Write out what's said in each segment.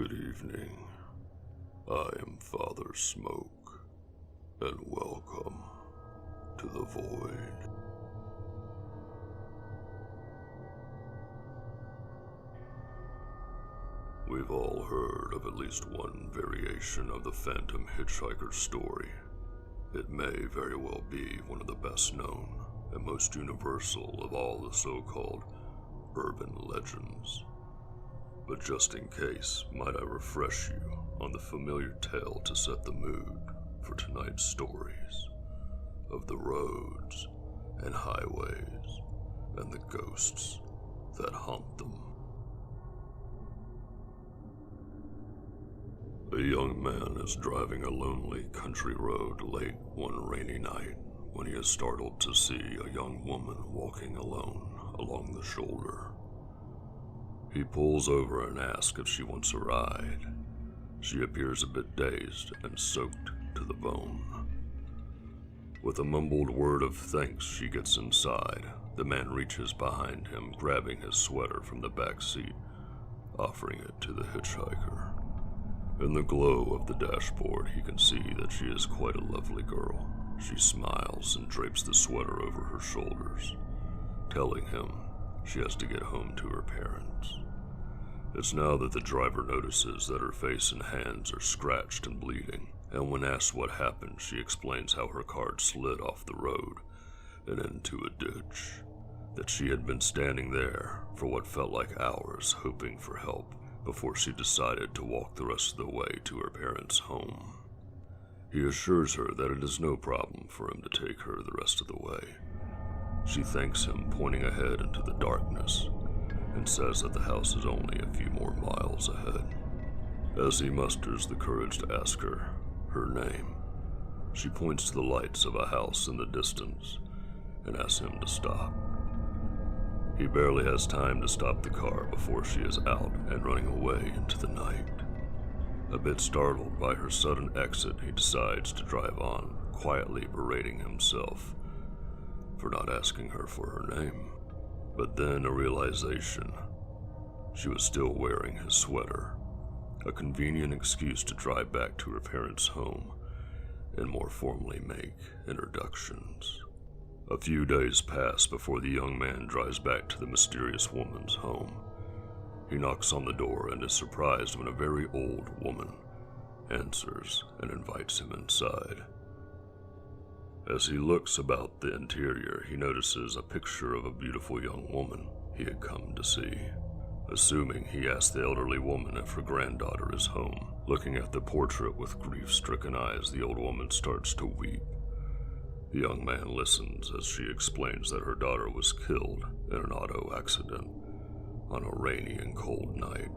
Good evening. I am Father Smoke, and welcome to the Void. We've all heard of at least one variation of the Phantom Hitchhiker story. It may very well be one of the best known and most universal of all the so-called urban legends. But just in case, might I refresh you on the familiar tale to set the mood for tonight's stories of the roads and highways and the ghosts that haunt them. A young man is driving a lonely country road late one rainy night when he is startled to see a young woman walking alone along the shoulder. He pulls over and asks if she wants a ride. She appears a bit dazed and soaked to the bone. With a mumbled word of thanks, she gets inside. The man reaches behind him, grabbing his sweater from the back seat, offering it to the hitchhiker. In the glow of the dashboard, he can see that she is quite a lovely girl. She smiles and drapes the sweater over her shoulders, telling him she has to get home to her parents. It's now that the driver notices that her face and hands are scratched and bleeding, and when asked what happened, she explains how her car slid off the road and into a ditch, that she had been standing there for what felt like hours hoping for help before she decided to walk the rest of the way to her parents' home. He assures her that it is no problem for him to take her the rest of the way. She thanks him, pointing ahead into the darkness, and says that the house is only a few more miles ahead. As he musters the courage to ask her name, she points to the lights of a house in the distance and asks him to stop. He barely has time to stop the car before she is out and running away into the night. A bit startled by her sudden exit, he decides to drive on, quietly berating himself for not asking her for her name. But then a realization. She was still wearing his sweater, a convenient excuse to drive back to her parents' home and more formally make introductions. A few days pass before the young man drives back to the mysterious woman's home. He knocks on the door and is surprised when a very old woman answers and invites him inside. As he looks about the interior, he notices a picture of a beautiful young woman he had come to see. Assuming, he asks the elderly woman if her granddaughter is home. Looking at the portrait with grief-stricken eyes, the old woman starts to weep. The young man listens as she explains that her daughter was killed in an auto accident on a rainy and cold night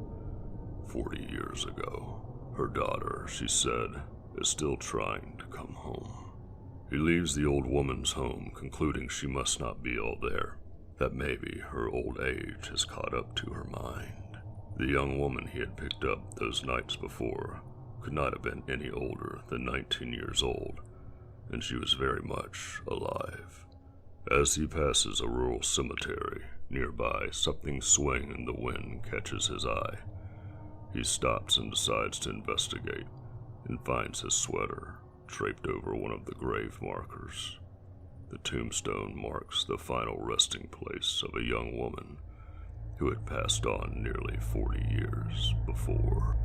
40 years ago. Her daughter, she said, is still trying to come home. He leaves the old woman's home, concluding she must not be all there, that maybe her old age has caught up to her mind. The young woman he had picked up those nights before could not have been any older than 19 years old, and she was very much alive. As he passes a rural cemetery nearby, something swaying in the wind catches his eye. He stops and decides to investigate, and finds his sweater draped over one of the grave markers. The tombstone marks the final resting place of a young woman who had passed on nearly 40 years before.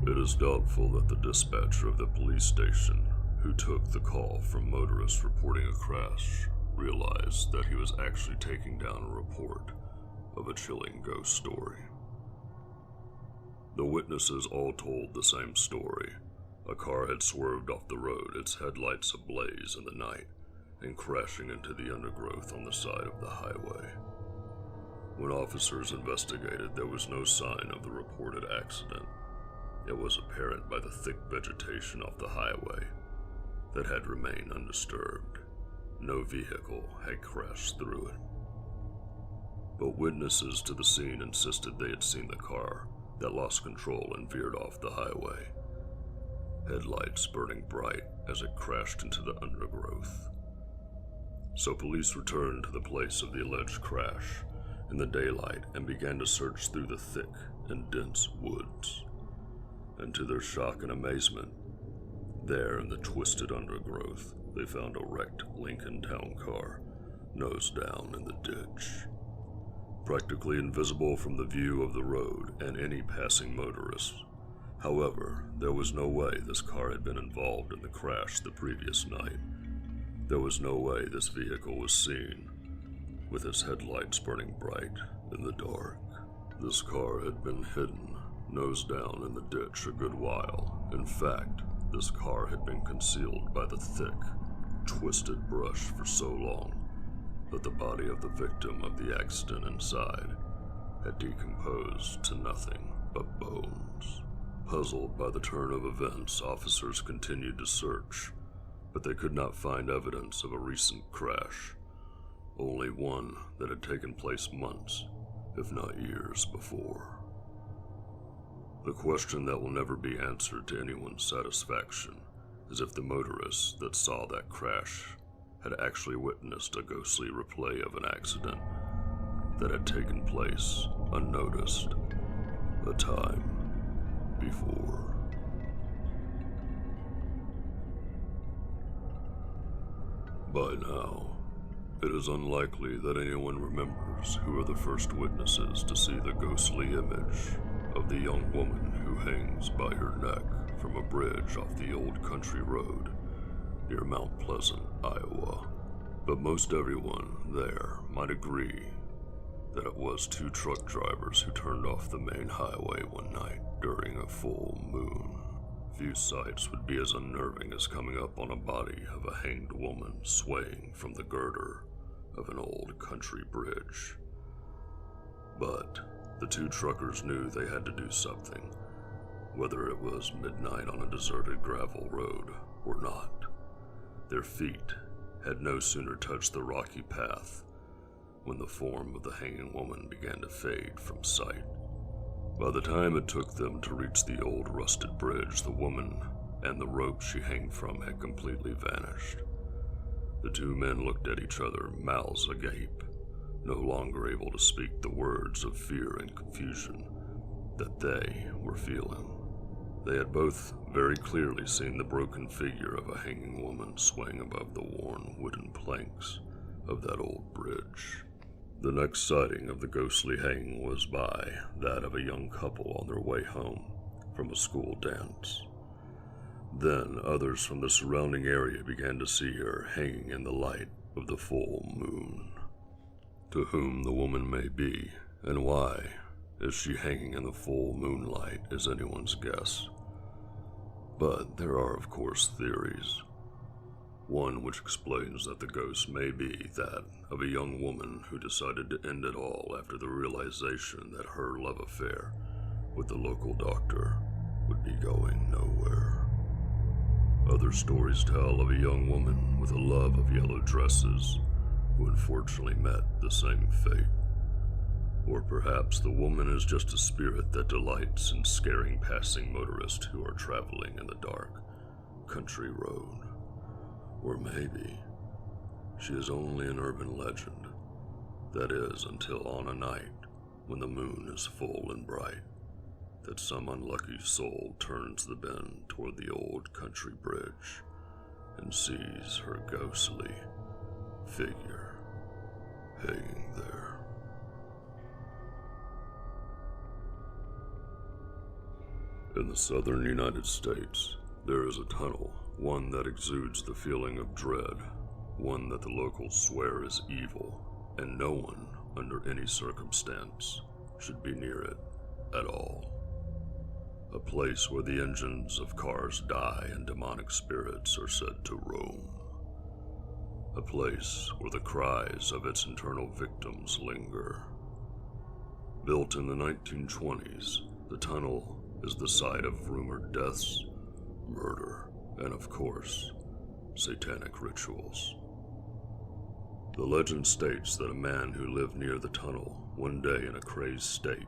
It is doubtful that the dispatcher of the police station, who took the call from motorists reporting a crash, realized that he was actually taking down a report of a chilling ghost story. The witnesses all told the same story. A car had swerved off the road, its headlights ablaze in the night, and crashing into the undergrowth on the side of the highway. When officers investigated, there was no sign of the reported accident. It was apparent by the thick vegetation off the highway that had remained undisturbed. No vehicle had crashed through it. But witnesses to the scene insisted they had seen the car that lost control and veered off the highway, headlights burning bright as it crashed into the undergrowth. So police returned to the place of the alleged crash in the daylight and began to search through the thick and dense woods. And to their shock and amazement, there in the twisted undergrowth, they found a wrecked Lincoln Town car, nose down in the ditch. Practically invisible from the view of the road and any passing motorist. However, there was no way this car had been involved in the crash the previous night. There was no way this vehicle was seen, with its headlights burning bright in the dark. This car had been hidden, nose down in the ditch a good while. In fact, this car had been concealed by the thick, twisted brush for so long that the body of the victim of the accident inside had decomposed to nothing but bones. Puzzled by the turn of events, officers continued to search, but they could not find evidence of a recent crash, only one that had taken place months, if not years before. The question that will never be answered to anyone's satisfaction is if the motorist that saw that crash had actually witnessed a ghostly replay of an accident that had taken place unnoticed a time before. By now, it is unlikely that anyone remembers who are the first witnesses to see the ghostly image of the young woman who hangs by her neck from a bridge off the old country road near Mount Pleasant, Iowa. But most everyone there might agree that it was two truck drivers who turned off the main highway one night during a full moon. Few sights would be as unnerving as coming up on a body of a hanged woman swaying from the girder of an old country bridge. But the two truckers knew they had to do something, whether it was midnight on a deserted gravel road or not. Their feet had no sooner touched the rocky path when the form of the hanging woman began to fade from sight. By the time it took them to reach the old rusted bridge, the woman and the rope she hung from had completely vanished. The two men looked at each other, mouths agape, no longer able to speak the words of fear and confusion that they were feeling. They had both very clearly seen the broken figure of a hanging woman swaying above the worn wooden planks of that old bridge. The next sighting of the ghostly hanging was by that of a young couple on their way home from a school dance. Then others from the surrounding area began to see her hanging in the light of the full moon. To whom the woman may be, and why is she hanging in the full moonlight, is anyone's guess. But there are, of course, theories. One which explains that the ghost may be that of a young woman who decided to end it all after the realization that her love affair with the local doctor would be going nowhere. Other stories tell of a young woman with a love of yellow dresses who unfortunately met the same fate. Or perhaps the woman is just a spirit that delights in scaring passing motorists who are traveling in the dark country road. Or maybe she is only an urban legend, that is, until on a night when the moon is full and bright, that some unlucky soul turns the bend toward the old country bridge and sees her ghostly figure hanging there. In the southern United States, there is a tunnel, one that exudes the feeling of dread, one that the locals swear is evil, and no one, under any circumstance, should be near it at all. A place where the engines of cars die and demonic spirits are said to roam. A place where the cries of its internal victims linger. Built in the 1920s, the tunnel is the site of rumored deaths, murder, and of course, satanic rituals. The legend states that a man who lived near the tunnel one day in a crazed state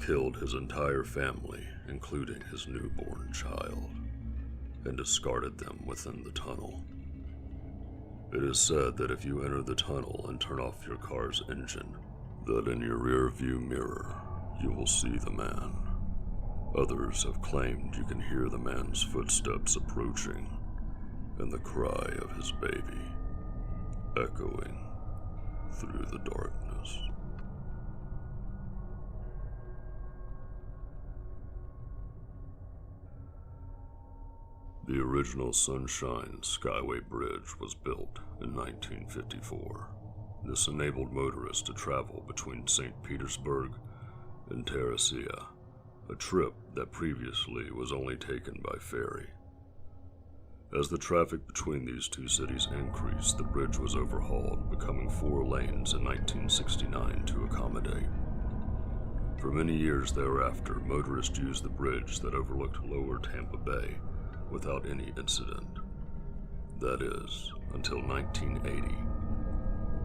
killed his entire family, including his newborn child, and discarded them within the tunnel. It is said that if you enter the tunnel and turn off your car's engine, that in your rear-view mirror you will see the man. Others have claimed you can hear the man's footsteps approaching and the cry of his baby echoing through the darkness. The original Sunshine Skyway Bridge was built in 1954. This enabled motorists to travel between St. Petersburg and Teresina, a trip that previously was only taken by ferry. As the traffic between these two cities increased, the bridge was overhauled, becoming 4 lanes in 1969 to accommodate. For many years thereafter, motorists used the bridge that overlooked Lower Tampa Bay without any incident. That is, until 1980,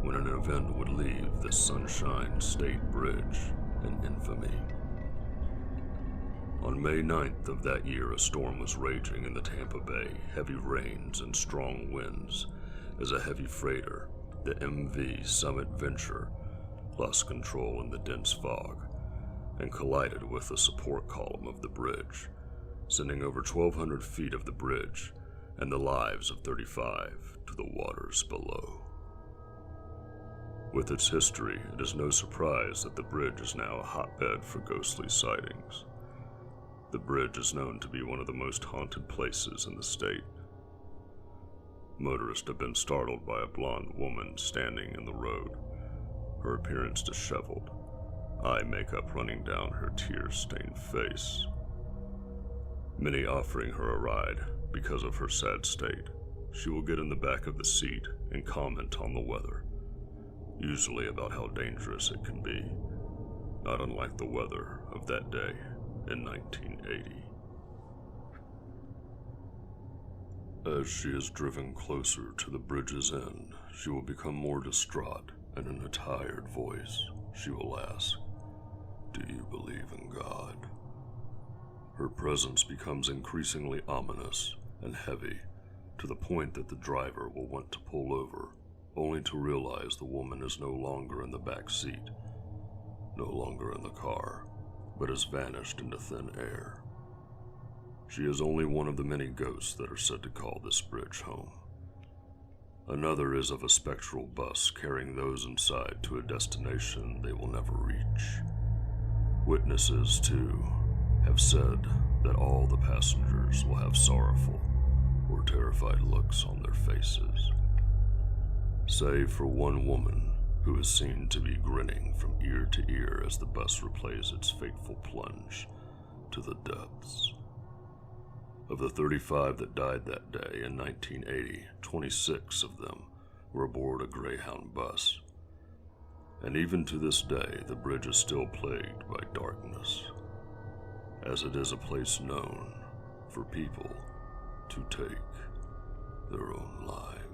when an event would leave the Sunshine State Bridge in infamy. On May 9th of that year, a storm was raging in the Tampa Bay, heavy rains and strong winds, as a heavy freighter, the MV Summit Venture, lost control in the dense fog and collided with the support column of the bridge, sending over 1,200 feet of the bridge and the lives of 35 to the waters below. With its history, it is no surprise that the bridge is now a hotbed for ghostly sightings. The bridge is known to be one of the most haunted places in the state. Motorists have been startled by a blonde woman standing in the road, her appearance disheveled, eye makeup running down her tear-stained face. Many offering her a ride because of her sad state. She will get in the back of the seat and comment on the weather, usually about how dangerous it can be, not unlike the weather of that day in 1980. As she is driven closer to the bridge's end, she will become more distraught, and in a tired voice, she will ask, "Do you believe in God?" Her presence becomes increasingly ominous and heavy, to the point that the driver will want to pull over, only to realize the woman is no longer in the back seat, no longer in the car, but has vanished into thin air. She is only one of the many ghosts that are said to call this bridge home. Another is of a spectral bus carrying those inside to a destination they will never reach. Witnesses, too, have said that all the passengers will have sorrowful or terrified looks on their faces, save for one woman who is seen to be grinning from ear to ear as the bus replays its fateful plunge to the depths. Of the 35 that died that day in 1980, 26 of them were aboard a Greyhound bus. And even to this day, the bridge is still plagued by darkness, as it is a place known for people to take their own lives.